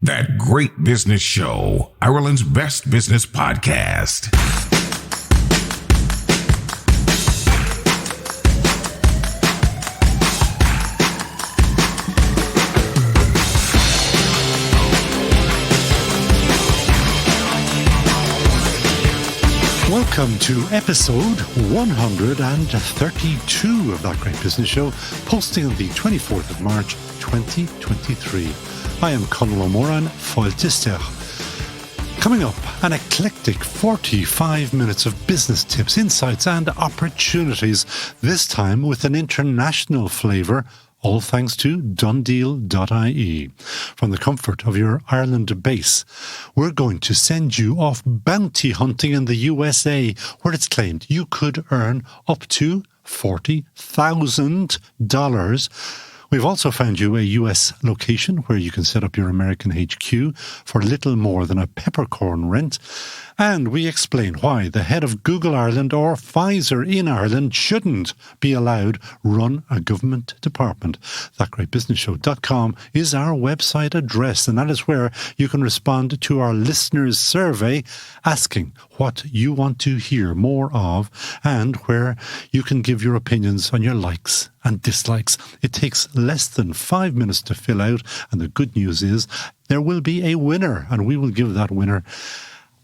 That Great Business Show, Ireland's best business podcast. Welcome to episode 132 of That Great Business Show, posting on the 24th of March 2023. I am Conor O'Moran, Foiltister. Coming up, an eclectic 45 minutes of business tips, insights and opportunities, this time with an international flavour, all thanks to donedeal.ie. From the comfort of your Ireland base, we're going to send you off bounty hunting in the USA, where it's claimed you could earn up to $40,000. We've also found you a US location where you can set up your American HQ for little more than a peppercorn rent. And we explain why the head of Google Ireland or Pfizer in Ireland shouldn't be allowed run a government department. ThatGreatBusinessShow.com is our website address, and that is where you can respond to our listeners' survey asking what you want to hear more of, and where you can give your opinions on your likes and dislikes. It takes less than 5 minutes to fill out, and the good news is there will be a winner, and we will give that winner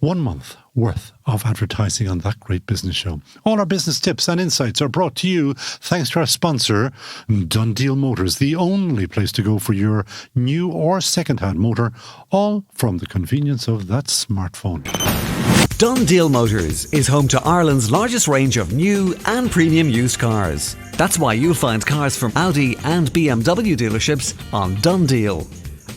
1 month worth of advertising on That Great Business Show. All our business tips and insights are brought to you thanks to our sponsor, Donedeal Motors, the only place to go for your new or second-hand motor, all from the convenience of that smartphone. Donedeal Motors is home to Ireland's largest range of new and premium used cars. That's why you'll find cars from Audi and BMW dealerships on Donedeal.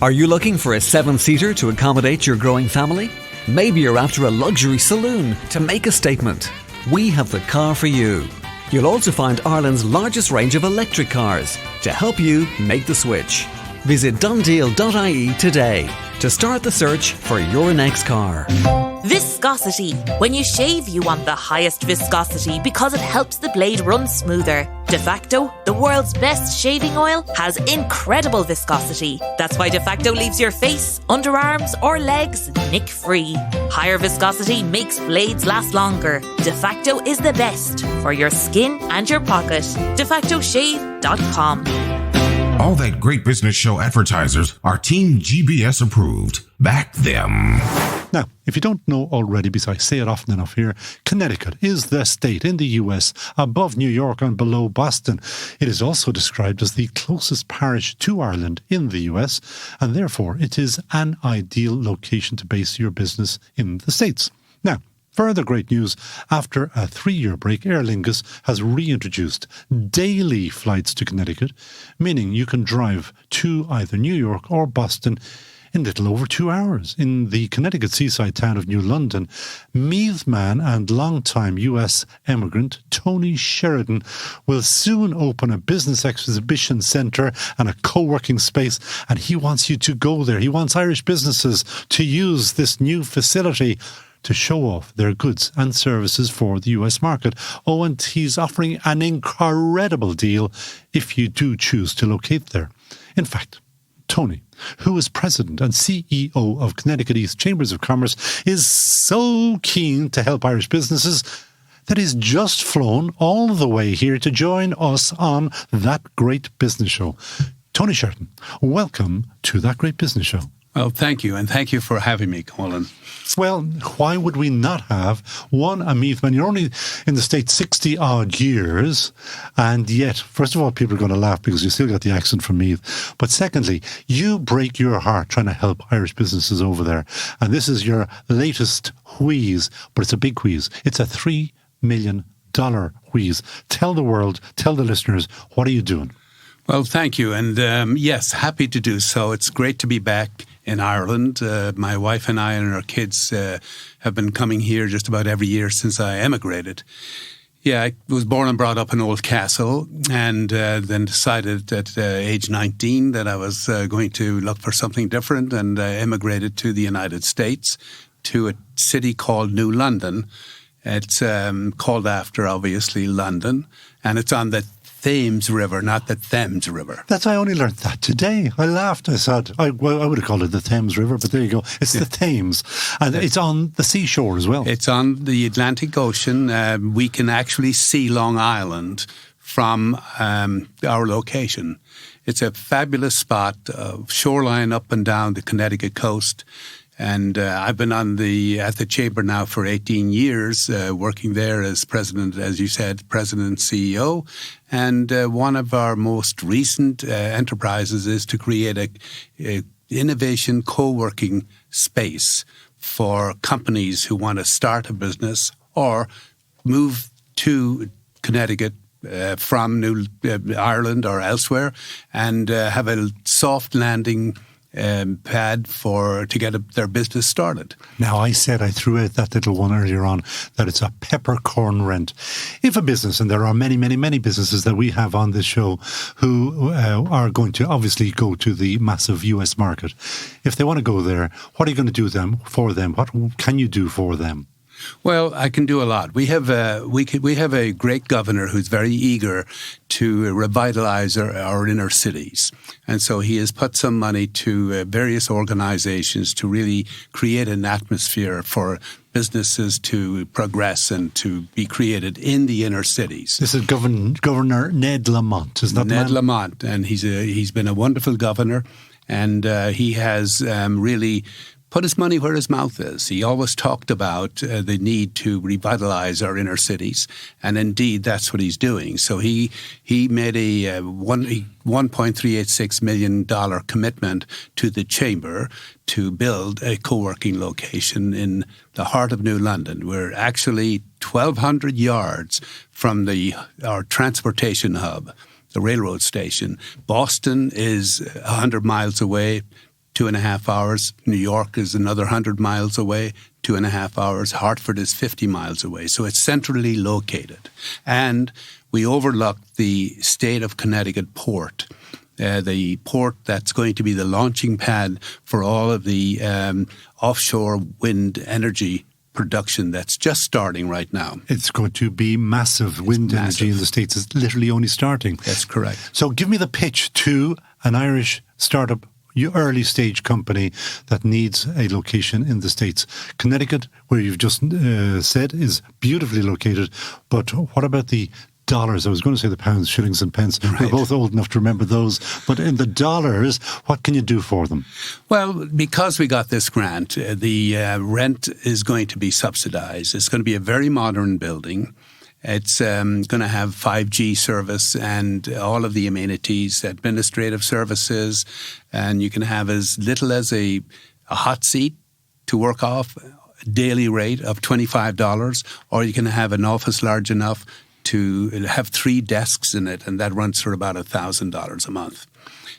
Are you looking for a 7-seater to accommodate your growing family? Maybe you're after a luxury saloon to make a statement. We have the car for you. You'll also find Ireland's largest range of electric cars to help you make the switch. Visit donedeal.ie today to start the search for your next car. Viscosity. When you shave, you want the highest viscosity because it helps the blade run smoother. De facto, the world's best shaving oil, has incredible viscosity. That's why De facto leaves your face, underarms or legs nick-free. Higher viscosity makes blades last longer. De facto is the best for your skin and your pocket. DeFactoShave.com. All That Great Business Show advertisers are Team GBS approved. Back them. Now, if you don't know already, because I say it often enough here, Connecticut is the state in the US above New York and below Boston. It is also described as the closest parish to Ireland in the US, and therefore it is an ideal location to base your business in the States. Now, further great news, after a 3-year break, Aer Lingus has reintroduced daily flights to Connecticut, meaning you can drive to either New York or Boston in little over 2 hours. In the Connecticut seaside town of New London, Meath man and long-time US emigrant Tony Sheridan will soon open a business exhibition centre and a co-working space, and he wants you to go there. He wants Irish businesses to use this new facility to show off their goods and services for the US market. Oh, and he's offering an incredible deal if you do choose to locate there. In fact, Tony, who is president and CEO of Connecticut East Chambers of Commerce, is so keen to help Irish businesses that he's just flown all the way here to join us on That Great Business Show. Tony Sheridan, welcome to That Great Business Show. Well, thank you, and thank you for having me, Colin. Well, why would we not have a Meath man? You're only in the States 60-odd years, and yet, first of all, people are going to laugh because you still got the accent from Meath. But secondly, you break your heart trying to help Irish businesses over there. And this is your latest wheeze, but it's a big wheeze. It's a $3 million wheeze. Tell the world, tell the listeners, what are you doing? Well, thank you. And yes, happy to do so. It's great to be back in Ireland. My wife and I and our kids have been coming here just about every year since I emigrated. Yeah, I was born and brought up in Oldcastle, and then decided at age 19 that I was going to look for something different, and emigrated to the United States, to a city called New London. It's called after, obviously, London, and it's on the Thames River, not the Thames River. I only learned that today. I laughed. I said, I would have called it the Thames River, but there you go. It's the Thames. And it's on the seashore as well. It's on the Atlantic Ocean. We can actually see Long Island from our location. It's a fabulous spot, shoreline up and down the Connecticut coast. And I've been at the Chamber now for 18 years, working there as president, as you said, president and CEO. And one of our most recent enterprises is to create a innovation co-working space for companies who want to start a business or move to Connecticut from New Ireland or elsewhere, and have a soft landing pad to get their business started. Now, I threw out that little one earlier on, that it's a peppercorn rent. If a business, and there are many, many, many businesses that we have on this show who are going to obviously go to the massive US market, if they want to go there, what are you going to do for them? What can you do for them? Well, I can do a lot. We have a great governor who's very eager to revitalize our inner cities. And so he has put some money to various organizations to really create an atmosphere for businesses to progress and to be created in the inner cities. This is Governor Ned Lamont, isn't that Ned Lamont, and he's been a wonderful governor, and he has really put his money where his mouth is. He always talked about the need to revitalize our inner cities, and indeed that's what he's doing. So he made a $1.386 million commitment to the Chamber to build a co-working location in the heart of New London. We're actually 1,200 yards from our transportation hub, the railroad station. Boston is 100 miles away, 2.5 hours. New York is another 100 miles away, 2.5 hours. Hartford is 50 miles away. So it's centrally located. And we overlook the state of Connecticut port, the port that's going to be the launching pad for all of the offshore wind energy production that's just starting right now. It's going to be massive. Wind energy in the States is literally only starting. That's correct. So give me the pitch to an Irish startup, early stage company that needs a location in the States. Connecticut, where you've just said, is beautifully located. But what about the dollars? I was going to say the pounds, shillings and pence. Right. We're both old enough to remember those. But in the dollars, what can you do for them? Well, because we got this grant, the rent is going to be subsidized. It's going to be a very modern building. It's going to have 5G service and all of the amenities, administrative services, and you can have as little as a hot seat to work off, a daily rate of $25, or you can have an office large enough to have 3 desks in it, and that runs for about $1,000 a month.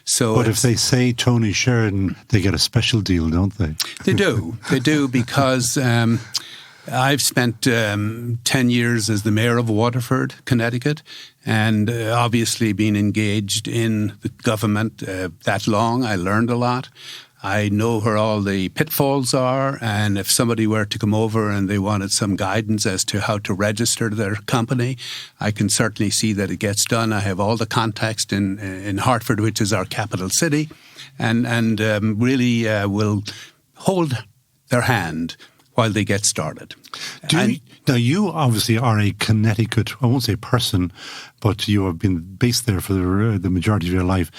So, but if they say Tony Sheridan, they get a special deal, don't they? They do, because I've spent 10 years as the mayor of Waterford, Connecticut, and obviously being engaged in the government that long, I learned a lot. I know where all the pitfalls are, and if somebody were to come over and they wanted some guidance as to how to register their company, I can certainly see that it gets done. I have all the contacts in Hartford, which is our capital city, and really will hold their hand while they get started. Now, you obviously are a Connecticut, I won't say person, but you have been based there for the majority of your life.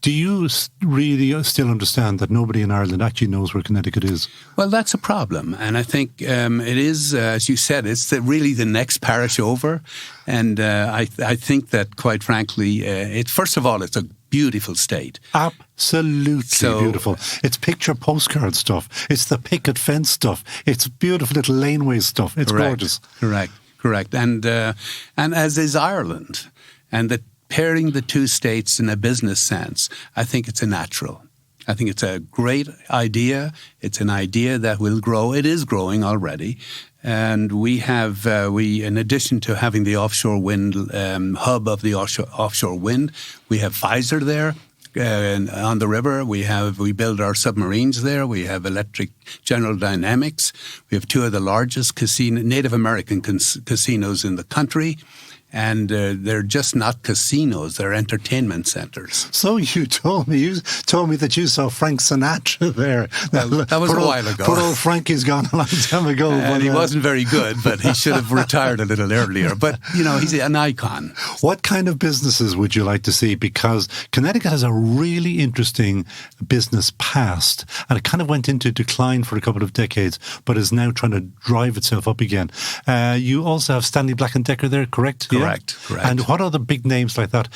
Do you really still understand that nobody in Ireland actually knows where Connecticut is? Well, that's a problem. And I think it is, as you said, it's really the next parish over. And I think that, quite frankly, first of all, it's a beautiful state. Absolutely beautiful. It's picture postcard stuff. It's the picket fence stuff. It's beautiful little laneway stuff. It's gorgeous. Correct. And as is Ireland. And pairing the two states in a business sense, I think it's a natural. I think it's a great idea. It's an idea that will grow. It is growing already. And we have, in addition to having the offshore wind hub of the offshore wind, we have Pfizer there on the river. We build our submarines there. We have electric General Dynamics. We have 2 of the largest Native American casinos in the country. And they're just not casinos; they're entertainment centers. So you told me that you saw Frank Sinatra there. Well, that was a while ago. Poor old Frankie's gone a long time ago. And he wasn't very good, but he should have retired a little earlier. But, he's an icon. What kind of businesses would you like to see? Because Connecticut has a really interesting business past, and it kind of went into decline for a couple of decades, but is now trying to drive itself up again. You also have Stanley Black & Decker there, correct? Correct. And what are the big names like that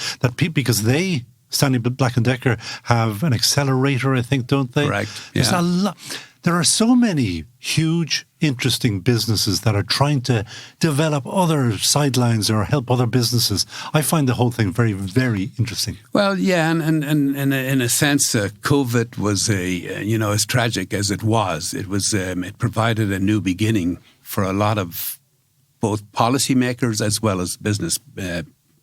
because they, Stanley Black & Decker, have an accelerator, I think, don't they? Correct. There's a lot. There are so many huge, interesting businesses that are trying to develop other sidelines or help other businesses. I find the whole thing very, very interesting. Well, yeah, and in a sense, COVID was as tragic as it was. It provided a new beginning for a lot of both policymakers as well as business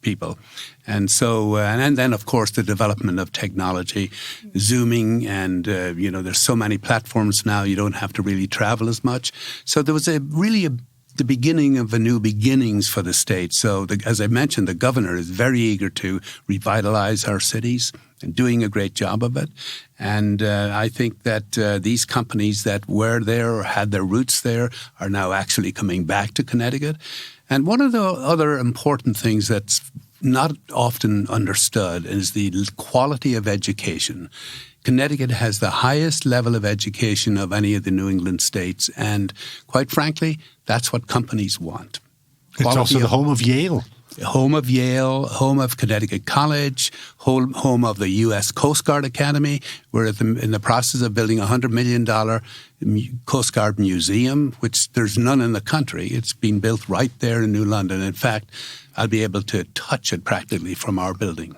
people. And so, and then, of course, the development of technology, Zooming, and, there's so many platforms now, you don't have to really travel as much. So there was the beginning of a new beginnings for the state. So, as I mentioned, the governor is very eager to revitalize our cities and doing a great job of it. And I think that these companies that were there or had their roots there are now actually coming back to Connecticut. And one of the other important things that's not often understood is the quality of education. Connecticut has the highest level of education of any of the New England states, and quite frankly, that's what companies want. It's also the home of Yale. Home of Yale, home of Connecticut College, home of the U.S. Coast Guard Academy. We're in the process of building a $100 million Coast Guard museum, which there's none in the country. It's been built right there in New London. In fact, I'll be able to touch it practically from our building.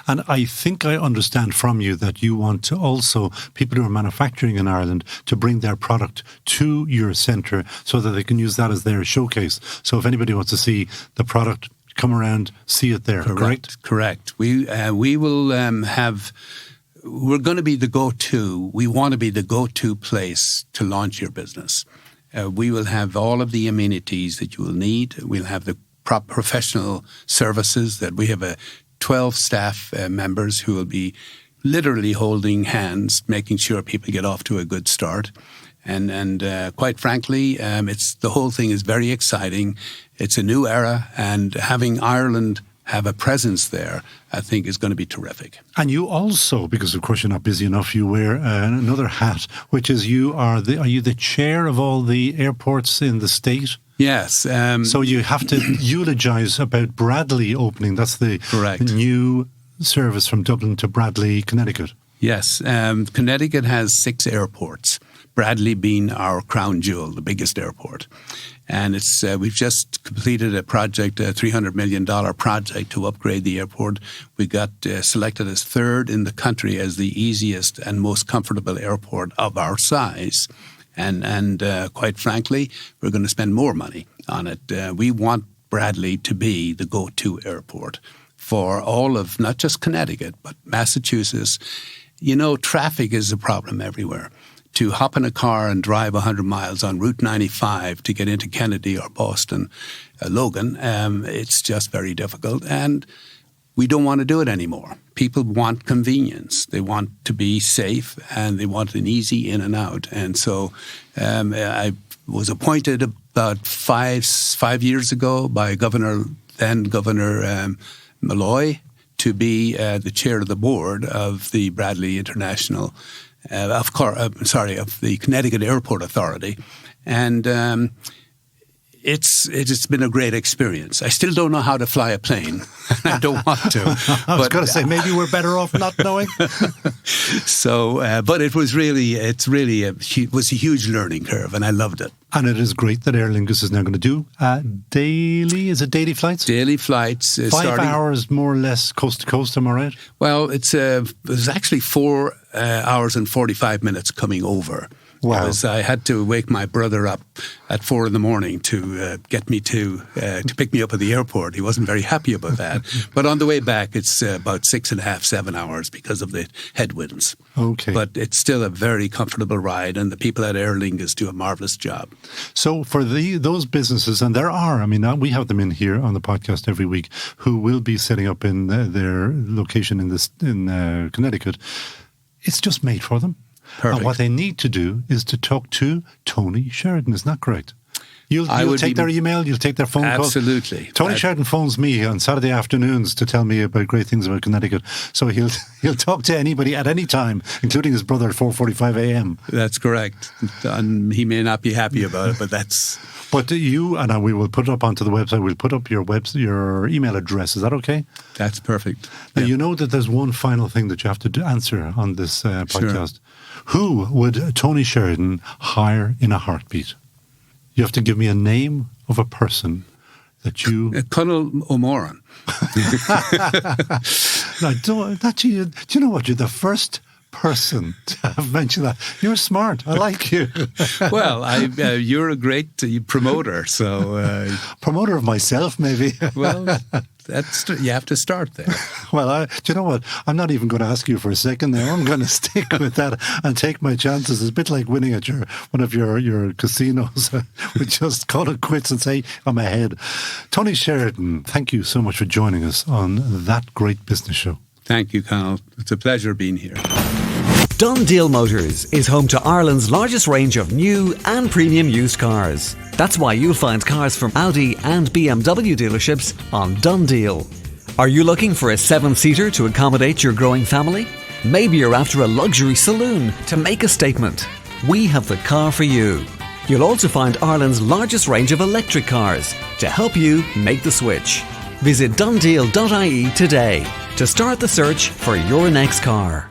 And I think I understand from you that you want to also, people who are manufacturing in Ireland, to bring their product to your centre so that they can use that as their showcase. So if anybody wants to see the product, come around, see it there, correct? Correct. We will we're going to be the go-to. We want to be the go-to place to launch your business. We will have all of the amenities that you will need. We'll have the professional services that we have 12 staff members who will be literally holding hands, making sure people get off to a good start. And quite frankly, the whole thing is very exciting. It's a new era, and having Ireland have a presence there, I think, is going to be terrific. And you also, because of course you're not busy enough, you wear another hat, which is are you the chair of all the airports in the state? Yes. So you have to eulogize about Bradley opening. That's the new service from Dublin to Bradley, Connecticut. Yes. Connecticut has 6 airports, Bradley being our crown jewel, the biggest airport. And we've just completed a project, a $300 million project to upgrade the airport. We got selected as 3rd in the country as the easiest and most comfortable airport of our size. And quite frankly, we're going to spend more money on it. We want Bradley to be the go-to airport for all of not just Connecticut, but Massachusetts. Traffic is a problem everywhere. To hop in a car and drive 100 miles on Route 95 to get into Kennedy or Boston, Logan, it's just very difficult. And we don't want to do it anymore. People want convenience. They want to be safe, and they want an easy in and out. And so I was appointed about five years ago by then Governor Malloy to be the chair of the board of the Bradley International of the Connecticut Airport Authority, and it's been a great experience. I still don't know how to fly a plane. I don't want to. I was going to say maybe we're better off not knowing. So, but it was it was a huge learning curve, and I loved it. And it is great that Aer Lingus is now going to do daily flights? Daily flights. 5 hours more or less coast to coast, am I right? Well, it was actually 4 hours and 45 minutes coming over. Wow. I had to wake my brother up at 4 a.m. to get me to pick me up at the airport. He wasn't very happy about that. But on the way back, it's about 6.5, 7 hours because of the headwinds. Okay. But it's still a very comfortable ride, and the people at Aer Lingus do a marvellous job. So for those businesses, and there are, I mean, we have them in here on the podcast every week, who will be setting up in their location in Connecticut, it's just made for them. Perfect. And what they need to do is to talk to Tony Sheridan. Isn't that correct? You'll take their email, you'll take their phone call. Absolutely. Tony Sheridan phones me on Saturday afternoons to tell me about great things about Connecticut. So he'll talk to anybody at any time, including his brother at 4:45 a.m. That's correct. And he may not be happy about it, but that's... But you and we will put it up onto the website. We'll put up your email address. Is that okay? That's perfect. Now, Yeah. you know that there's one final thing that you have to answer on this podcast. Sure. Who would Tony Sheridan hire in a heartbeat? You have to give me a name of a person that you... Conor O'Moran. Do you know what? You're the first person to have mentioned that. You're smart. I like you. Well, you're a great promoter, so... Promoter of myself, maybe. Well, you have to start there. Well, do you know what? I'm not even going to ask you for a second there. I'm going to stick with that and take my chances. It's a bit like winning at one of your casinos. We just call it quits and say, I'm ahead. Tony Sheridan, thank you so much for joining us on That Great Business Show. Thank you, Conor. It's a pleasure being here. Done Deal Motors is home to Ireland's largest range of new and premium used cars. That's why you'll find cars from Audi and BMW dealerships on Done Deal. Are you looking for a 7-seater to accommodate your growing family? Maybe you're after a luxury saloon to make a statement. We have the car for you. You'll also find Ireland's largest range of electric cars to help you make the switch. Visit donedeal.ie today to start the search for your next car.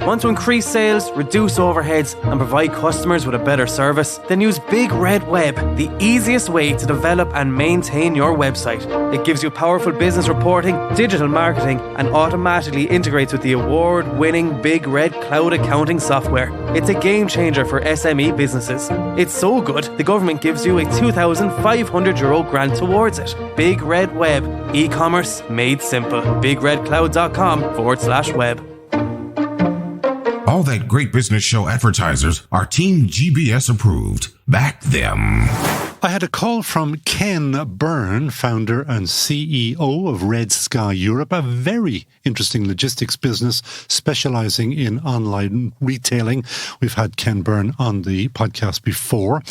Want to increase sales, reduce overheads and provide customers with a better service? Then use Big Red Web, the easiest way to develop and maintain your website. It gives you powerful business reporting, digital marketing and automatically integrates with the award-winning Big Red cloud accounting software. It's a game changer for SME businesses. It's so good, the government gives you a €2,500 grant towards it. Big Red Web, e-commerce made simple. BigRedCloud.com/web. All That Great Business Show advertisers are Team GBS approved. Back them. I had a call from Ken Byrne, founder and CEO of Red Sky Europe, a very interesting logistics business specializing in online retailing. We've had Ken Byrne on the podcast before.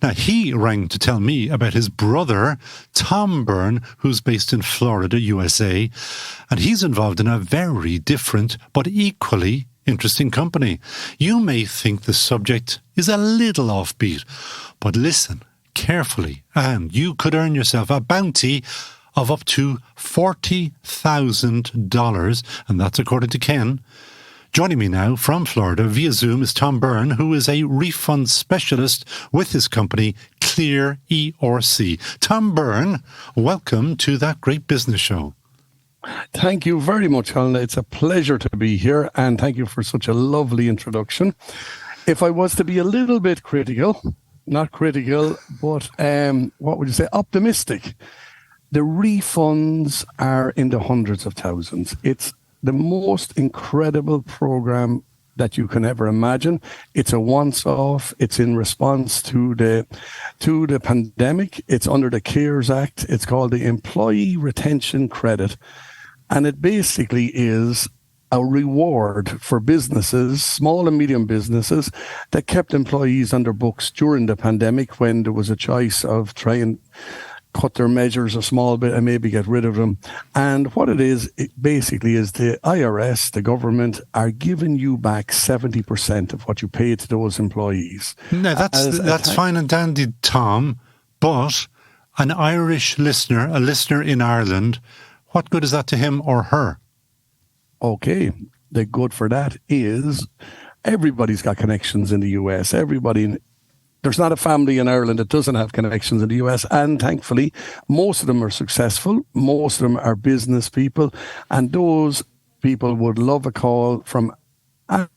Now, he rang to tell me about his brother, Tom Byrne, who's based in Florida, USA, and he's involved in a very different but equally interesting company. You may think the subject is a little offbeat, but listen carefully and you could earn yourself a bounty of up to $40,000, and that's according to Ken. Joining me now from Florida via Zoom is Tom Byrne, who is a refund specialist with his company, Clear ERC. Tom Byrne, welcome to That Great Business Show. Thank you very much, Colin. It's a pleasure to be here, and thank you for such a lovely introduction. If I was to be a little bit critical, not critical, but what would you say, optimistic, the refunds are in the hundreds of thousands. It's the most incredible program that you can ever imagine. It's a once-off. It's in response to the pandemic. It's under the CARES Act. It's called the Employee Retention Credit. And it basically is a reward for businesses, small and medium businesses, that kept employees on their books during the pandemic when there was a choice of try and cut their measures a small bit and maybe get rid of them. And what it basically is the IRS, the government, are giving you back 70% of what you paid to those employees. Now, that's fine and dandy, Tom, but an Irish listener, a listener in Ireland, what good is that to him or her? Okay, the good for that is everybody's got connections in the US. There's not a family in Ireland that doesn't have connections in the US, and thankfully, most of them are successful. Most of them are business people, and those people would love a call from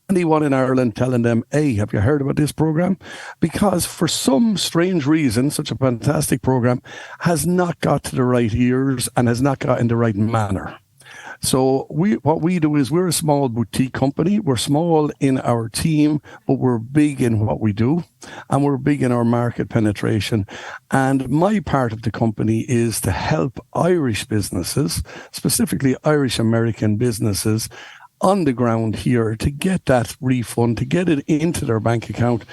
anyone in Ireland telling them, hey, have you heard about this program? Because for some strange reason, such a fantastic program has not got to the right ears and has not got in the right manner. So what we do is we're a small boutique company. We're small in our team, but we're big in what we do, and we're big in our market penetration. And my part of the company is to help Irish businesses, specifically Irish American businesses, on the ground here to get that refund, to get it into their bank account,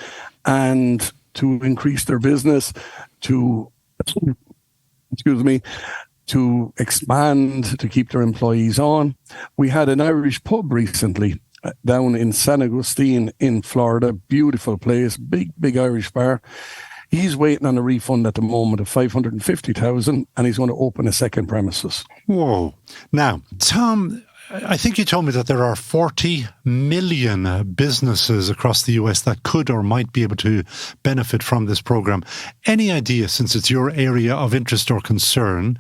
and to increase their business, to expand, to keep their employees on. We had an Irish pub recently down in San Agustin in Florida. Beautiful place, big Irish bar. He's waiting on a refund at the moment of $550,000, and he's going to open a second premises. Whoa. Now, Tom, I think you told me that there are 40 million businesses across the US that could or might be able to benefit from this program. Any idea, since it's your area of interest or concern,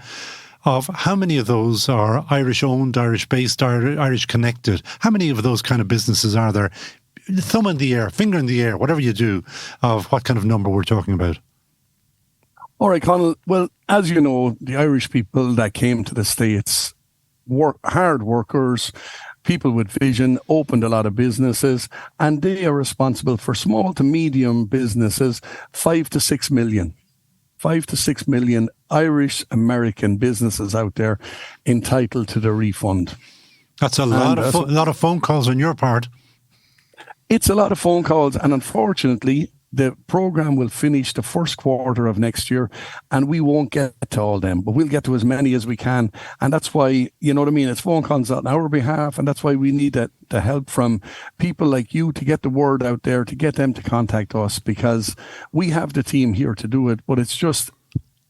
of how many of those are Irish-owned, Irish-based, Irish-connected? How many of those kind of businesses are there? Thumb in the air, finger in the air, whatever you do, of what kind of number we're talking about. All right, Conor. Well, as you know, the Irish people that came to the States, hard workers, people with vision, opened a lot of businesses, and they are responsible for small to medium businesses, 5 to 6 million. 5 to 6 million Irish American businesses out there entitled to the refund. That's a lot of phone calls on your part. It's a lot of phone calls, and unfortunately, the program will finish the first quarter of next year, and we won't get to all them, but we'll get to as many as we can. And that's why, you know what I mean, it's phone calls on our behalf, and that's why we need the help from people like you to get the word out there, to get them to contact us, because we have the team here to do it. But it's just,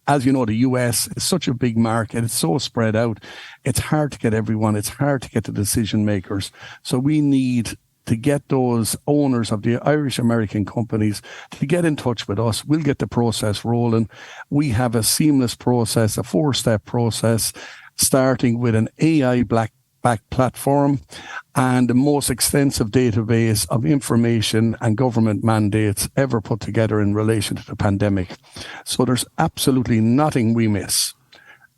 as you know, the US is such a big market. It's so spread out. It's hard to get everyone. It's hard to get the decision makers. So we need to get those owners of the Irish American companies to get in touch with us. We'll get the process rolling. We have a seamless process, a 4-step process, starting with an AI backed platform and the most extensive database of information and government mandates ever put together in relation to the pandemic. So there's absolutely nothing we miss.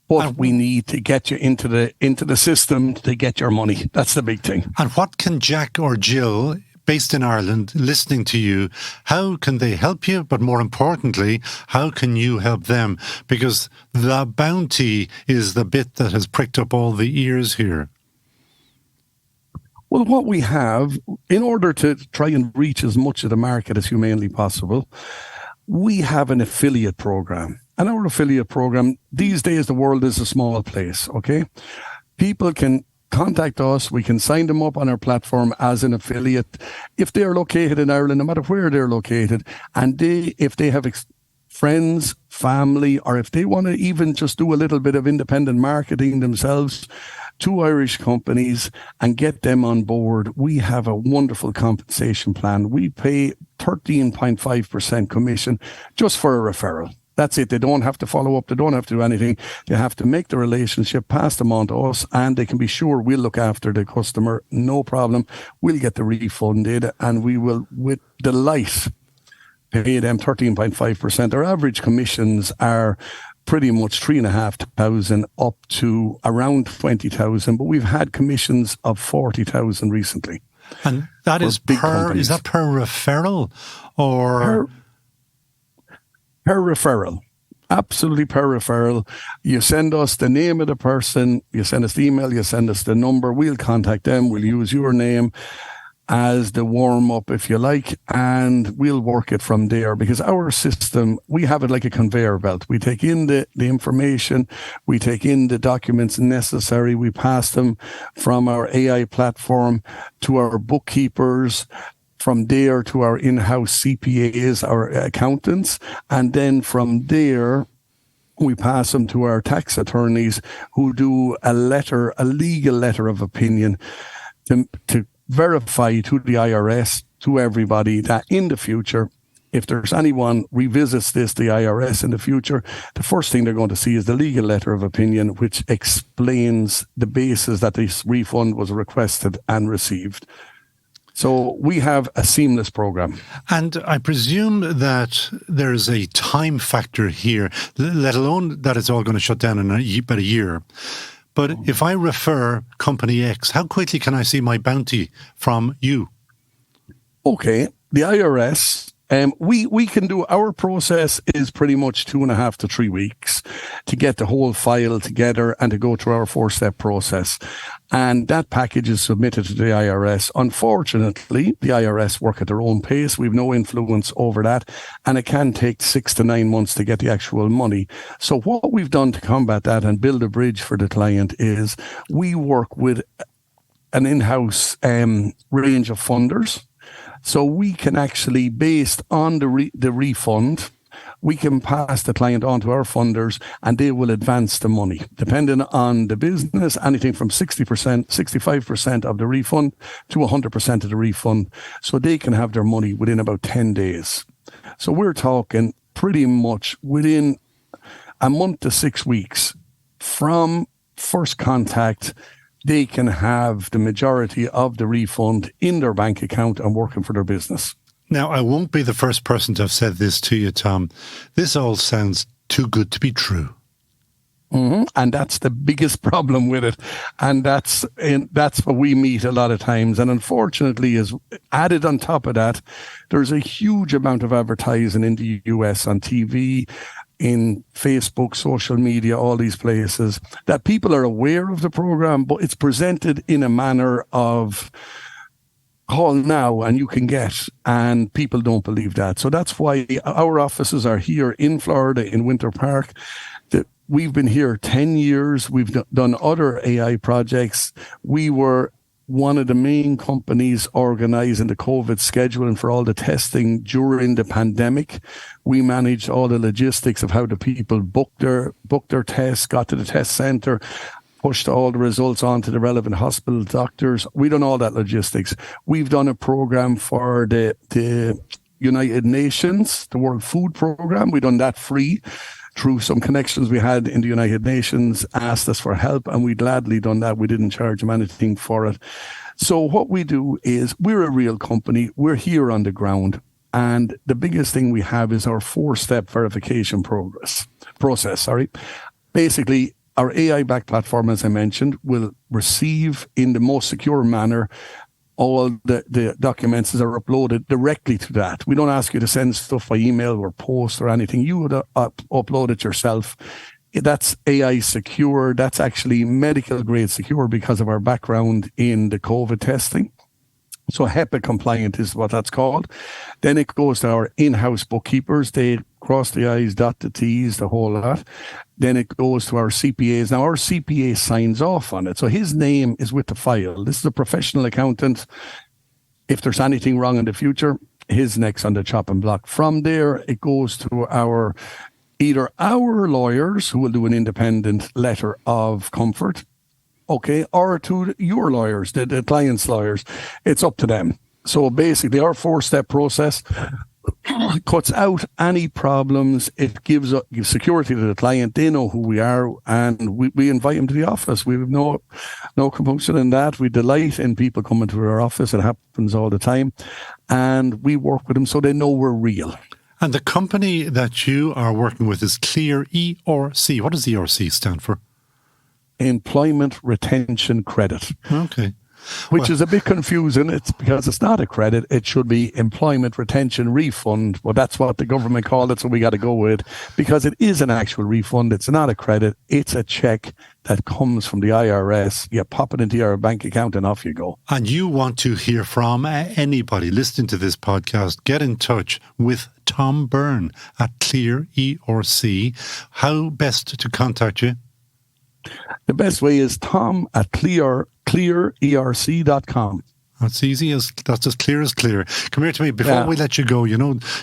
But we need to get you into the system to get your money. That's the big thing. And what can Jack or Jill, based in Ireland, listening to you, how can they help you? But more importantly, how can you help them? Because the bounty is the bit that has pricked up all the ears here. Well, what we have, in order to try and reach as much of the market as humanly possible, we have an affiliate program. And our affiliate program, these days, the world is a small place, okay? People can contact us. We can sign them up on our platform as an affiliate. If they're located in Ireland, no matter where they're located, and if they have friends, family, or if they want to even just do a little bit of independent marketing themselves to Irish companies and get them on board, we have a wonderful compensation plan. We pay 13.5% commission just for a referral. That's it. They don't have to follow up. They don't have to do anything. They have to make the relationship, pass them on to us, and they can be sure we'll look after the customer. No problem. We'll get the refunded, and we will, with delight, pay them 13.5%. Our average commissions are pretty much 3,500 up to around 20,000, but we've had commissions of 40,000 recently. And that is is that per referral or? Per referral. Absolutely per referral. You send us the name of the person, you send us the email, you send us the number, we'll contact them, we'll use your name as the warm-up, if you like, and we'll work it from there, because our system, we have it like a conveyor belt. We take in the information, we take in the documents necessary, we pass them from our AI platform to our bookkeepers, from there to our in-house CPAs, our accountants, and then from there, we pass them to our tax attorneys who do a legal letter of opinion to verify to the IRS, to everybody, that in the future, if there's anyone revisits the IRS in the future, the first thing they're going to see is the legal letter of opinion, which explains the basis that this refund was requested and received. So we have a seamless program. And I presume that there's a time factor here, let alone that it's all going to shut down in about a year. But if I refer company X, how quickly can I see my bounty from you? Okay, the IRS, we can do, our process is pretty much 2.5 to 3 weeks to get the whole file together and to go through our 4-step process. And that package is submitted to the IRS. Unfortunately, the IRS work at their own pace. We've no influence over that. And it can take 6 to 9 months to get the actual money. So what we've done to combat that and build a bridge for the client is we work with an in-house range of funders. So we can actually, based on the refund, we can pass the client on to our funders and they will advance the money. Depending on the business, anything from 60%, 65% of the refund to 100% of the refund. So they can have their money within about 10 days. So we're talking pretty much within a month to 6 weeks from first contact. They can have the majority of the refund in their bank account and working for their business. Now, I won't be the first person to have said this to you, Tom. This all sounds too good to be true. Mm-hmm. And that's the biggest problem with it. And that's what we meet a lot of times. And unfortunately, is added on top of that, there's a huge amount of advertising in the US on TV, in Facebook, social media, all these places, that people are aware of the program, but it's presented in a manner of call now and you can get, and people don't believe that. So that's why our offices are here in Florida, in Winter Park. We've been here 10 years. We've done other AI projects. We were one of the main companies organizing the COVID scheduling for all the testing during the pandemic. We managed all the logistics of how the people booked their tests, got to the test center, pushed all the results on to the relevant hospital doctors. We done all that logistics. We've done a program for the United Nations, the World Food Program. We done that free through some connections we had in the United Nations, asked us for help, and we gladly done that. We didn't charge them anything for it. So what we do is we're a real company. We're here on the ground. And the biggest thing we have is our 4-step verification process. Basically, our AI-backed platform, as I mentioned, will receive in the most secure manner all the documents that are uploaded directly to that. We don't ask you to send stuff by email or post or anything. You would upload it yourself. That's AI secure. That's actually medical grade secure because of our background in the COVID testing. So HEPA compliant is what that's called. Then it goes to our in-house bookkeepers. They cross the I's, dot the T's, the whole lot. Then it goes to our CPAs. Now, our CPA signs off on it. So his name is with the file. This is a professional accountant. If there's anything wrong in the future, his neck's on the chopping block. From there, it goes to either our lawyers, who will do an independent letter of comfort, okay, or to your lawyers, the client's lawyers. It's up to them. So basically, our 4-step process cuts out any problems. It gives security to the client. They know who we are, and we invite them to the office. We have no compunction in that. We delight in people coming to our office. It happens all the time. And we work with them so they know we're real. And the company that you are working with is Clear ERC. What does ERC stand for? Employment Retention Credit. Okay. Which is a bit confusing. It's because it's not a credit. It should be employment retention refund. Well, that's what the government called it, so we got to go with, because it is an actual refund. It's not a credit. It's a check that comes from the IRS. You pop it into your bank account and off you go. And you want to hear from anybody listening to this podcast, get in touch with Tom Byrne at Clear ERC. How best to contact you? The best way is Tom at clearerc.com. That's easy. That's as clear as clear. Come here to me. Before we let you go, you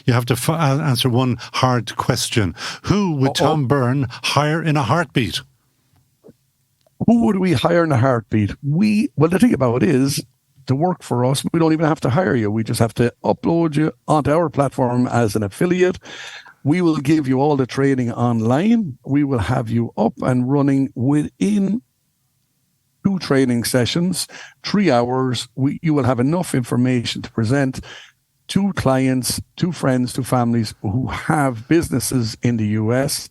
have to answer one hard question. Who would Tom Byrne hire in a heartbeat? Who would we hire in a heartbeat? Well, the thing about it is, to work for us, we don't even have to hire you. We just have to upload you onto our platform as an affiliate. We will give you all the training online. We will have you up and running within 2 training sessions, 3 hours. You will have enough information to present to clients, to friends, to families who have businesses in the US.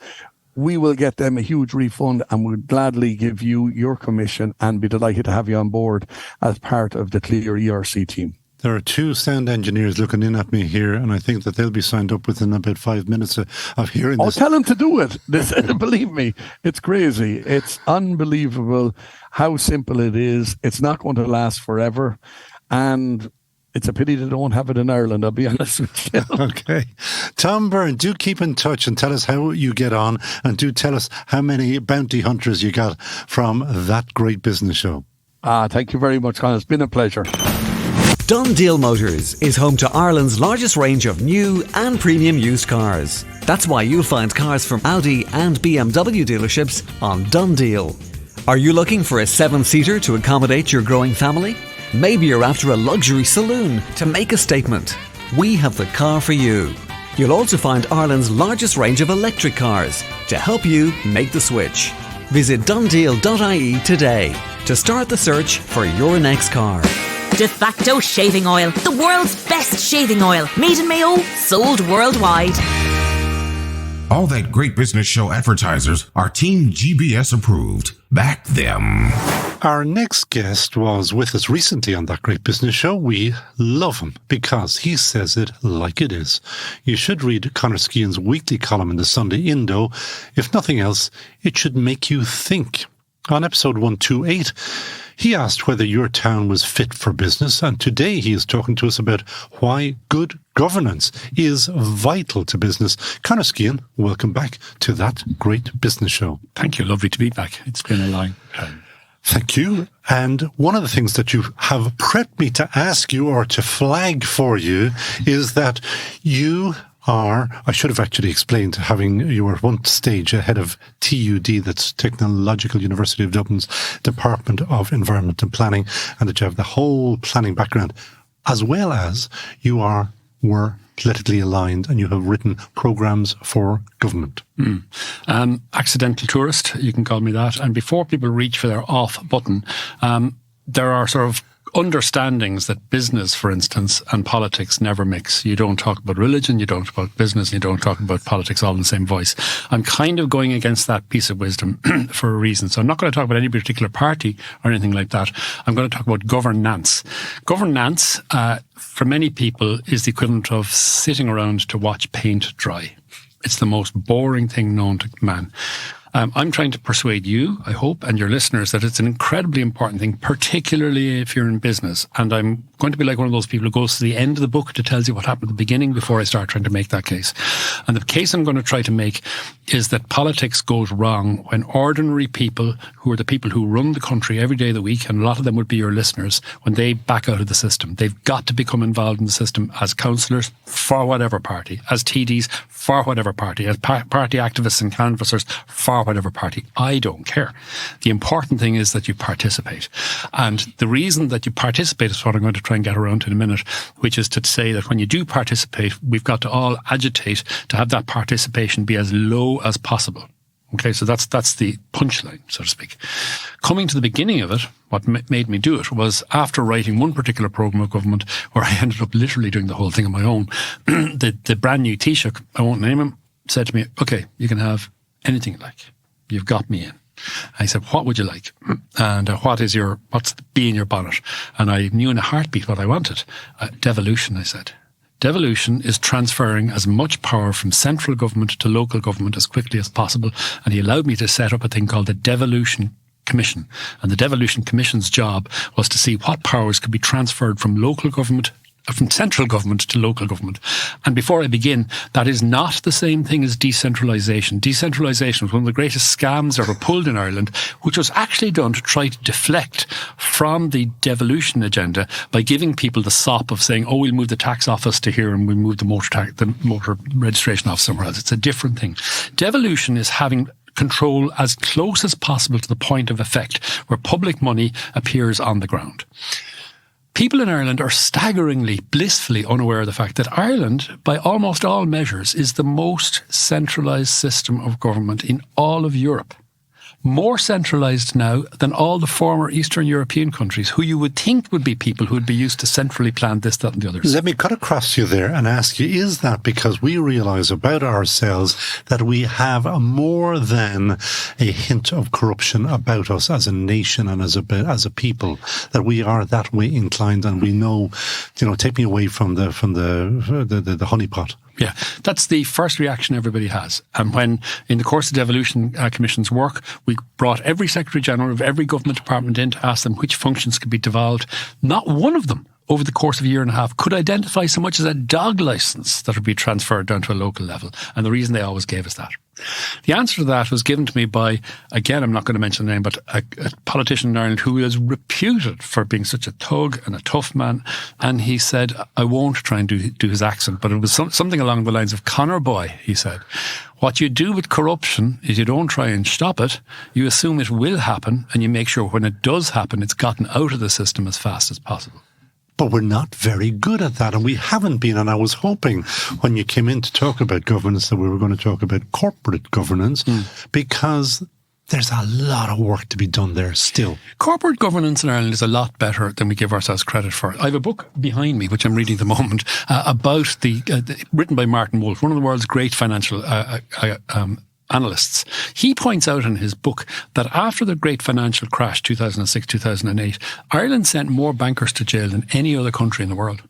We will get them a huge refund and we'll gladly give you your commission and be delighted to have you on board as part of the Clear ERC team. There are 2 sound engineers looking in at me here, and I think that they'll be signed up within about 5 minutes of hearing this. Oh, tell them to do it. Believe me, it's crazy. It's unbelievable how simple it is. It's not going to last forever. And it's a pity they don't have it in Ireland, I'll be honest with you. Okay. Tom Byrne, do keep in touch and tell us how you get on, and do tell us how many bounty hunters you got from that great business show. Thank you very much, Conor. It's been a pleasure. Done Deal Motors is home to Ireland's largest range of new and premium used cars. That's why you'll find cars from Audi and BMW dealerships on Done Deal. Are you looking for a 7-seater to accommodate your growing family? Maybe you're after a luxury saloon to make a statement. We have the car for you. You'll also find Ireland's largest range of electric cars to help you make the switch. Visit donedeal.ie today to start the search for your next car. De facto shaving oil, the world's best shaving oil. Made in Mayo, sold worldwide. All that great business show advertisers are Team GBS approved. Back them. Our next guest was with us recently on That Great Business Show. We love him because he says it like it is. You should read Conor Skehan's weekly column in the Sunday Indo. If nothing else, it should make you think. On episode 128, he asked whether your town was fit for business, and today he is talking to us about why good governance is vital to business. Conor Skehan, welcome back to That Great Business Show. Thank you. Lovely to be back. It's been a long time. Thank you. And one of the things that you have prepped me to ask you or to flag for you is that you are, I should have actually explained, you were at one stage ahead of TUD, that's Technological University of Dublin's Department of Environment and Planning, and that you have the whole planning background, as well as you were politically aligned and you have written programmes for government. Accidental tourist, you can call me that. And before people reach for their off button, there are sort of understandings that business, for instance, and politics never mix. You don't talk about religion, you don't talk about business, you don't talk about politics all in the same voice. I'm kind of going against that piece of wisdom for a reason. So I'm not going to talk about any particular party or anything like that. I'm going to talk about governance. Governance, for many people, is the equivalent of sitting around to watch paint dry. It's the most boring thing known to man. I'm trying to persuade you, I hope, and your listeners that it's an incredibly important thing, particularly if you're in business. And I'm going to be like one of those people who goes to the end of the book to tell you what happened at the beginning before I start trying to make that case. And the case I'm going to try to make is that politics goes wrong when ordinary people, who are the people who run the country every day of the week, and a lot of them would be your listeners, when they back out of the system. They've got to become involved in the system as councillors for whatever party, as TDs for whatever party, as party activists and canvassers for whatever party. I don't care. The important thing is that you participate. And the reason that you participate is what I'm going to try and get around to in a minute, which is to say that when you do participate, we've got to all agitate to have that participation be as low as possible. Okay, so that's the punchline, so to speak. Coming to the beginning of it, what made me do it was after writing one particular programme of government where I ended up literally doing the whole thing on my own, the brand new Taoiseach, I won't name him, said to me, okay, you can have anything you like. You've got me in. I said, what would you like? And what's the bee in your bonnet? And I knew in a heartbeat what I wanted. Devolution, I said. Devolution is transferring as much power from central government to local government as quickly as possible. And he allowed me to set up a thing called the Devolution Commission. And the Devolution Commission's job was to see what powers could be transferred from local government, from central government to local government. And before I begin, that is not the same thing as decentralisation. Decentralisation was one of the greatest scams ever pulled in Ireland, which was actually done to try to deflect from the devolution agenda by giving people the sop of saying, oh, we'll move the tax office to here and we'll move the motor registration office somewhere else. It's a different thing. Devolution is having control as close as possible to the point of effect where public money appears on the ground. People in Ireland are staggeringly, blissfully unaware of the fact that Ireland, by almost all measures, is the most centralised system of government in all of Europe. more centralised now than all the former Eastern European countries, who you would think would be people who would be used to centrally plan this, that and the others. Let me cut across you there and ask you, is that because we realise about ourselves that we have more than a hint of corruption about us as a nation and as a people, that we are that way inclined, and we know, take me away from the honeypot? Yeah, that's the first reaction everybody has. And when, in the course of the Devolution Commission's work, we brought every Secretary General of every government department in to ask them which functions could be devolved, not one of them over the course of a year and a half could identify so much as a dog licence that would be transferred down to a local level. And the reason they always gave us that. The answer to that was given to me by, again, I'm not going to mention the name, but a politician in Ireland who is reputed for being such a thug and a tough man. And he said, I won't try and do his accent, but it was something along the lines of, Conor boy, he said, what you do with corruption is you don't try and stop it. You assume it will happen, and you make sure when it does happen, it's gotten out of the system as fast as possible. But we're not very good at that, and we haven't been. And I was hoping when you came in to talk about governance that we were going to talk about corporate governance, because there's a lot of work to be done there still. Corporate governance in Ireland is a lot better than we give ourselves credit for. I have a book behind me, which I'm reading at the moment, about written by Martin Wolf, one of the world's great financial analysts. He points out in his book that after the great financial crash, 2006-2008, Ireland sent more bankers to jail than any other country in the world.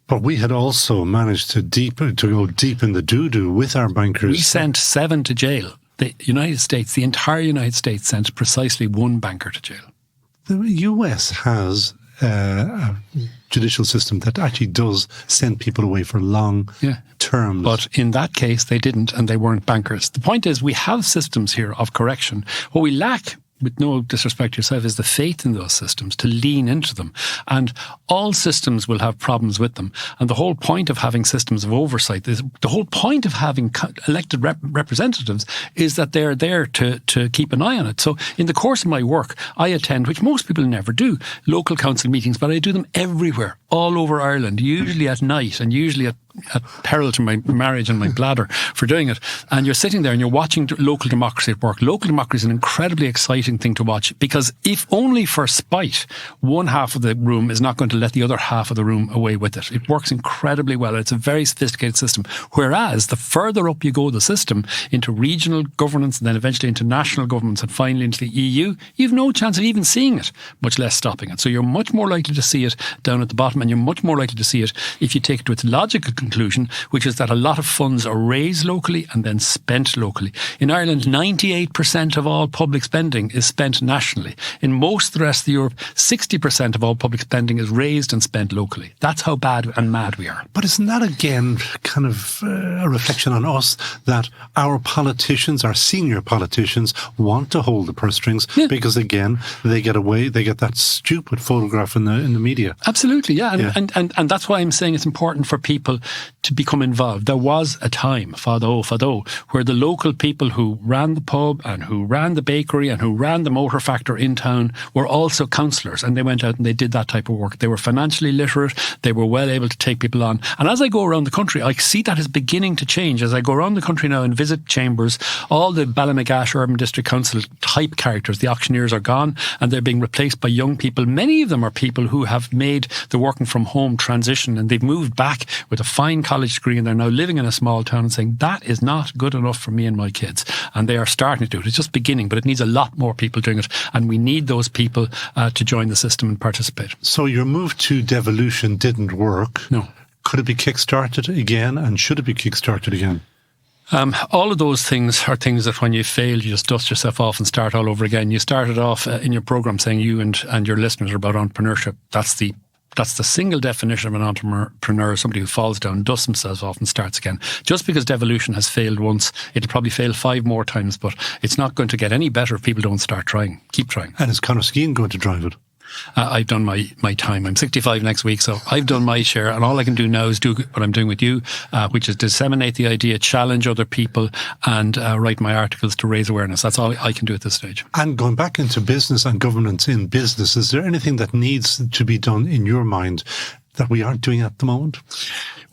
But we had also managed to go deep in the doo-doo with our bankers. We sent 7 to jail. The United States, the entire United States, sent precisely 1 banker to jail. The US has a judicial system that actually does send people away for long terms. But in that case, they didn't, and they weren't bankers. The point is, we have systems here of correction. What we lack, with no disrespect to yourself, is the faith in those systems, to lean into them. And all systems will have problems with them. And the whole point of having systems of oversight, the whole point of having elected representatives is that they're there to keep an eye on it. So in the course of my work, I attend, which most people never do, local council meetings, but I do them everywhere, all over Ireland, usually at night and usually at peril to my marriage and my bladder for doing it. And you're sitting there and you're watching local democracy at work. Local democracy is an incredibly exciting thing to watch, because if only for spite, one half of the room is not going to let the other half of the room away with it. It works incredibly well. It's a very sophisticated system. Whereas the further up you go the system, into regional governance and then eventually into national governments and finally into the EU, you've no chance of even seeing it, much less stopping it. So you're much more likely to see it down at the bottom, and you're much more likely to see it if you take it to its logical conclusion, which is that a lot of funds are raised locally and then spent locally. In Ireland, 98% of all public spending is spent nationally. In most of the rest of Europe, 60% of all public spending is raised and spent locally. That's how bad and mad we are. But isn't that again kind of a reflection on us, that our politicians, our senior politicians, want to hold the purse strings because, again, they get that stupid photograph in the media. Absolutely, yeah. And that's why I'm saying it's important for people to become involved. There was a time, fado, where the local people who ran the pub and who ran the bakery and who ran the motor factor in town were also councillors, and they went out and they did that type of work. They were financially literate. They were well able to take people on. And as I go around the country, I see that is beginning to change. As I go around the country now and visit chambers, all the Ballymagash Urban District Council type characters, the auctioneers, are gone, and they're being replaced by young people. Many of them are people who have made the working from home transition, and they've moved back with a fine college degree, and they're now living in a small town and saying, that is not good enough for me and my kids. And they are starting to do it. It's just beginning, but it needs a lot more people doing it, and we need those people to join the system and participate. So your move to devolution didn't work. No. Could it be kickstarted again, and should it be kickstarted again? All of those things are things that when you fail, you just dust yourself off and start all over again. You started off in your programme saying you and your listeners are about entrepreneurship. That's the single definition of an entrepreneur, somebody who falls down, dusts themselves off and starts again. Just because devolution has failed once, it'll probably fail 5 more times, but it's not going to get any better if people don't start trying. Keep trying. And is Conor Skehan going to drive it? I've done my time. I'm 65 next week, so I've done my share, and all I can do now is do what I'm doing with you, which is disseminate the idea, challenge other people, and write my articles to raise awareness. That's all I can do at this stage. And going back into business and governance in business, is there anything that needs to be done in your mind that we aren't doing at the moment?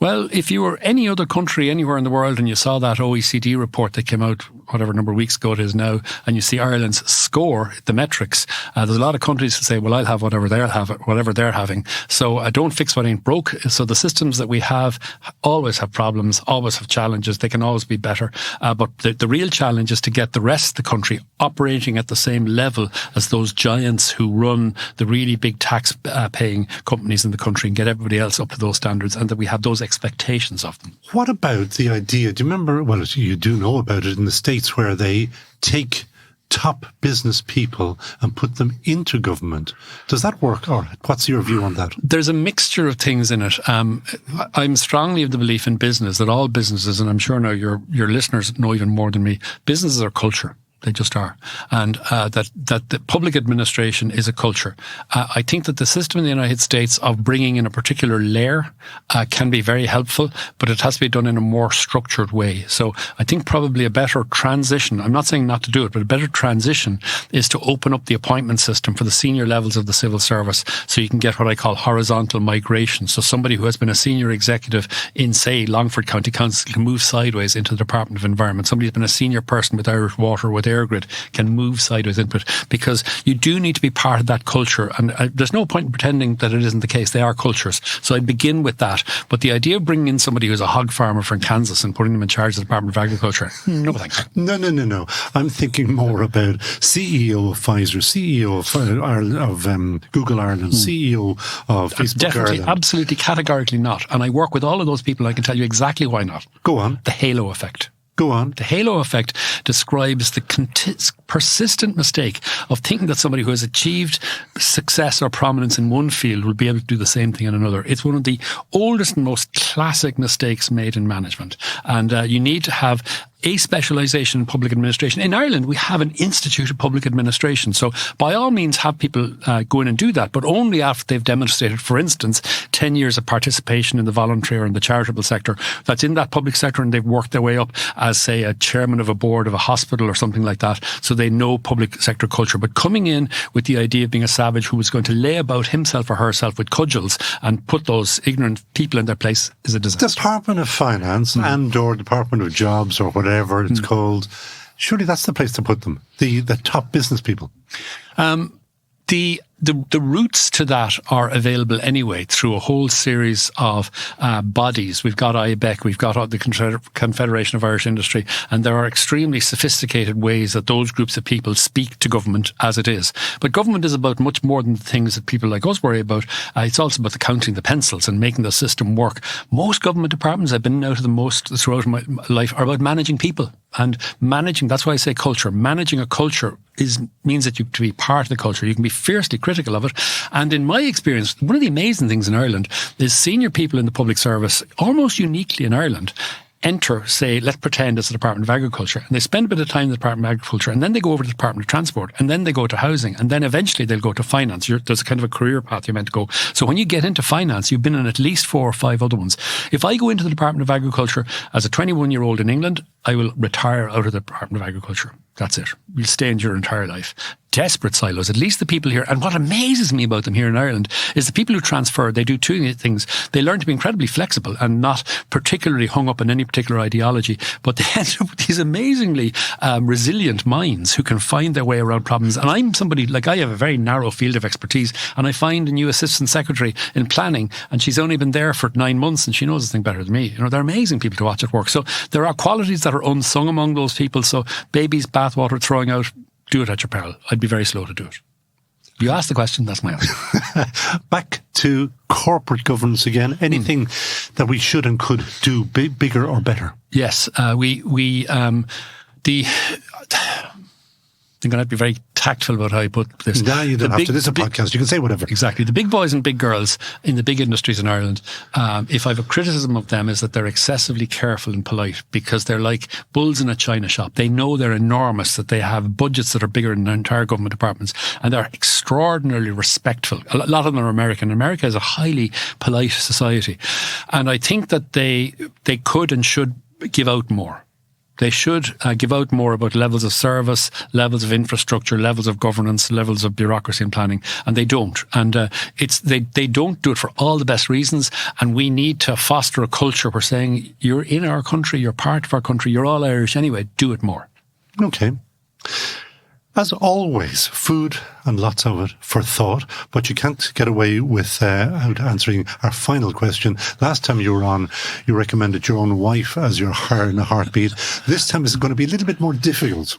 Well, if you were any other country anywhere in the world and you saw that OECD report that came out whatever number of weeks ago it is now, and you see Ireland's score, the metrics, there's a lot of countries that say, well, I'll have whatever they're having. So don't fix what ain't broke. So the systems that we have always have problems, always have challenges. They can always be better. But the real challenge is to get the rest of the country operating at the same level as those giants who run the really big tax paying companies in the country, and get everybody else up to those standards, and that we have those expectations of them. What about the idea? Do you remember? Well, you do know about it in the States, where they take top business people and put them into government. Does that work? Or what's your view on that? There's a mixture of things in it. I'm strongly of the belief in business that all businesses, and I'm sure now your listeners know even more than me, businesses are culture. They just are. And that the public administration is a culture. I think that the system in the United States of bringing in a particular layer can be very helpful, but it has to be done in a more structured way. So I think probably a better transition, I'm not saying not to do it, but a better transition is to open up the appointment system for the senior levels of the civil service, so you can get what I call horizontal migration. So somebody who has been a senior executive in, say, Longford County Council can move sideways into the Department of Environment. Somebody who's been a senior person with Irish Water, with EirGrid, can move sideways into it, because you do need to be part of that culture. And there's no point in pretending that it isn't the case. They are cultures. So I begin with that. But the idea of bringing in somebody who's a hog farmer from Kansas and putting them in charge of the Department of Agriculture, no thanks. No. I'm thinking more about CEO of Pfizer, CEO of Google Ireland, CEO of Facebook Definitely, Ireland. absolutely, categorically not. And I work with all of those people. I can tell you exactly why not. Go on. The halo effect. Go on. The halo effect describes the persistent mistake of thinking that somebody who has achieved success or prominence in one field will be able to do the same thing in another. It's one of the oldest and most classic mistakes made in management. And you need to have a specialisation in public administration. In Ireland, we have an Institute of Public Administration. So by all means, have people go in and do that, but only after they've demonstrated, for instance, 10 years of participation in the voluntary or in the charitable sector that's in that public sector, and they've worked their way up as, say, a chairman of a board of a hospital or something like that. So they know public sector culture. But coming in with the idea of being a savage who was going to lay about himself or herself with cudgels and put those ignorant people in their place is a disaster. Department of Finance and or Department of Jobs or whatever it's called, surely that's the place to put them, the top business people. The routes to that are available anyway through a whole series of bodies. We've got IBEC, we've got the Confederation of Irish Industry, and there are extremely sophisticated ways that those groups of people speak to government as it is. But government is about much more than the things that people like us worry about. It's also about the counting the pencils and making the system work. Most government departments, I've been out of the most throughout my life, are about managing people. And managing, that's why I say culture. Managing a culture means that you to be part of the culture. You can be fiercely critical of it. And in my experience, one of the amazing things in Ireland is senior people in the public service, almost uniquely in Ireland, enter, say, let's pretend it's the Department of Agriculture, and they spend a bit of time in the Department of Agriculture, and then they go over to the Department of Transport, and then they go to housing, and then eventually they'll go to finance. There's kind of a career path you're meant to go. So when you get into finance, you've been in at least 4 or 5 other ones. If I go into the Department of Agriculture as a 21-year-old in England, I will retire out of the Department of Agriculture. That's it. You'll stay in your entire life. Desperate silos. At least the people here, and what amazes me about them here in Ireland is the people who transfer, they do 2 things. They learn to be incredibly flexible and not particularly hung up on any particular ideology, but they end up with these amazingly resilient minds who can find their way around problems. And I'm somebody, like, I have a very narrow field of expertise, and I find a new assistant secretary in planning, and she's only been there for 9 months and she knows this thing better than me. You know, they're amazing people to watch at work. So there are qualities that are unsung among those people. So babies, bathwater throwing out, do it at your peril. I'd be very slow to do it. You asked the question, that's my answer. Back to corporate governance again. Anything that we should and could do bigger or better? Yes, I'm going to have to be very tactful about how I put this. No, you don't have to. This is a podcast. You can say whatever. Exactly. The big boys and big girls in the big industries in Ireland, if I have a criticism of them, is that they're excessively careful and polite, because they're like bulls in a china shop. They know they're enormous, that they have budgets that are bigger than their entire government departments, and they're extraordinarily respectful. A lot of them are American. America is a highly polite society. And I think that they could and should give out more. They should give out more about levels of service, levels of infrastructure, levels of governance, levels of bureaucracy and planning, and they don't. And they don't do it for all the best reasons. And we need to foster a culture where saying, you're in our country, you're part of our country, you're all Irish anyway, do it more. Okay. As always, food and lots of it for thought, but you can't get away without answering our final question. Last time you were on, you recommended your own wife as your heart in a heartbeat. This time it's going to be a little bit more difficult.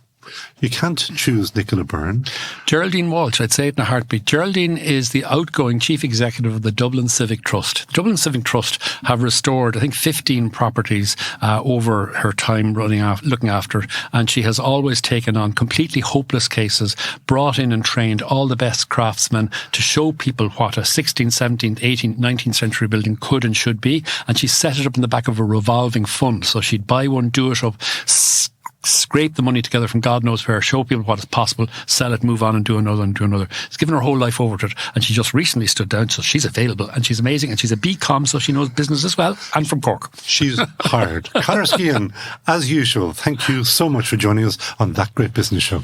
You can't choose Nicola Byrne. Geraldine Walsh, I'd say it in a heartbeat. Geraldine is the outgoing chief executive of the Dublin Civic Trust. The Dublin Civic Trust have restored, I think, 15 properties over her time looking after it, and she has always taken on completely hopeless cases, brought in and trained all the best craftsmen to show people what a 16th, 17th, 18th, 19th century building could and should be, and she set it up in the back of a revolving fund. So she'd buy one, do it up, scrape the money together from God knows where, show people what is possible, sell it, move on and do another and do another. It's given her whole life over to it, and she just recently stood down, so she's available and she's amazing, and she's a BCom, so she knows business as well, and from Cork. She's hired. Conor Skehan, as usual, thank you so much for joining us on That Great Business Show.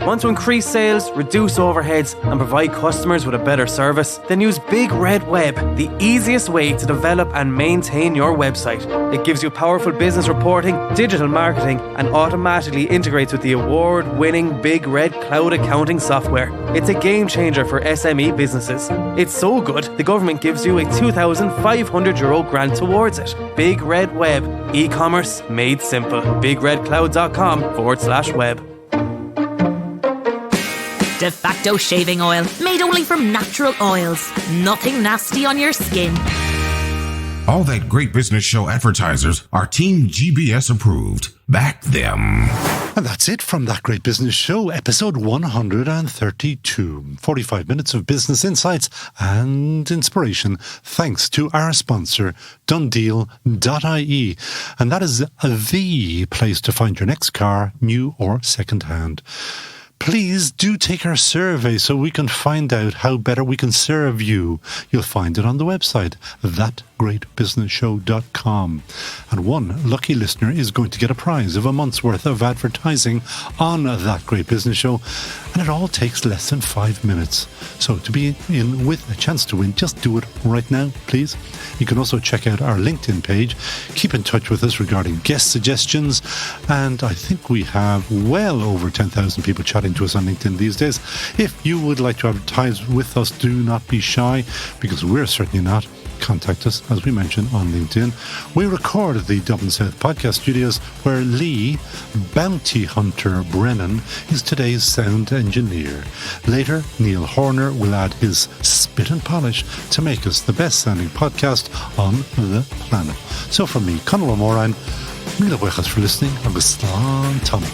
Want to increase sales, reduce overheads, and provide customers with a better service? Then use Big Red Web, the easiest way to develop and maintain your website. It gives you powerful business reporting, digital marketing, and automatically integrates with the award-winning Big Red cloud accounting software. It's a game changer for SME businesses. It's so good, the government gives you a €2,500 grant towards it. Big Red Web, e-commerce made simple. BigRedCloud.com/web. De facto shaving oil, made only from natural oils. Nothing nasty on your skin. All That Great Business Show advertisers are Team GBS approved. Back them. And that's it from That Great Business Show, episode 132. 45 minutes of business insights and inspiration, thanks to our sponsor, Dundeal.ie. And that is the place to find your next car, new or second-hand. Please do take our survey so we can find out how better we can serve you. You'll find it on the website, thatgreatbusinessshow.com. And one lucky listener is going to get a prize of a month's worth of advertising on That Great Business Show. And it all takes less than 5 minutes. So to be in with a chance to win, just do it right now, please. You can also check out our LinkedIn page. Keep in touch with us regarding guest suggestions. And I think we have well over 10,000 people chatting to us on LinkedIn these days. If you would like to advertise with us, do not be shy, because we're certainly not. Contact us, as we mentioned, on LinkedIn. We record at the Dublin South Podcast Studios, where Lee Bounty Hunter Brennan is today's sound engineer. Later, Neil Horner will add his spit and polish to make us the best-sounding podcast on the planet. So from me, Conor O'Moran, míle buchas for listening, agus slán Tommy.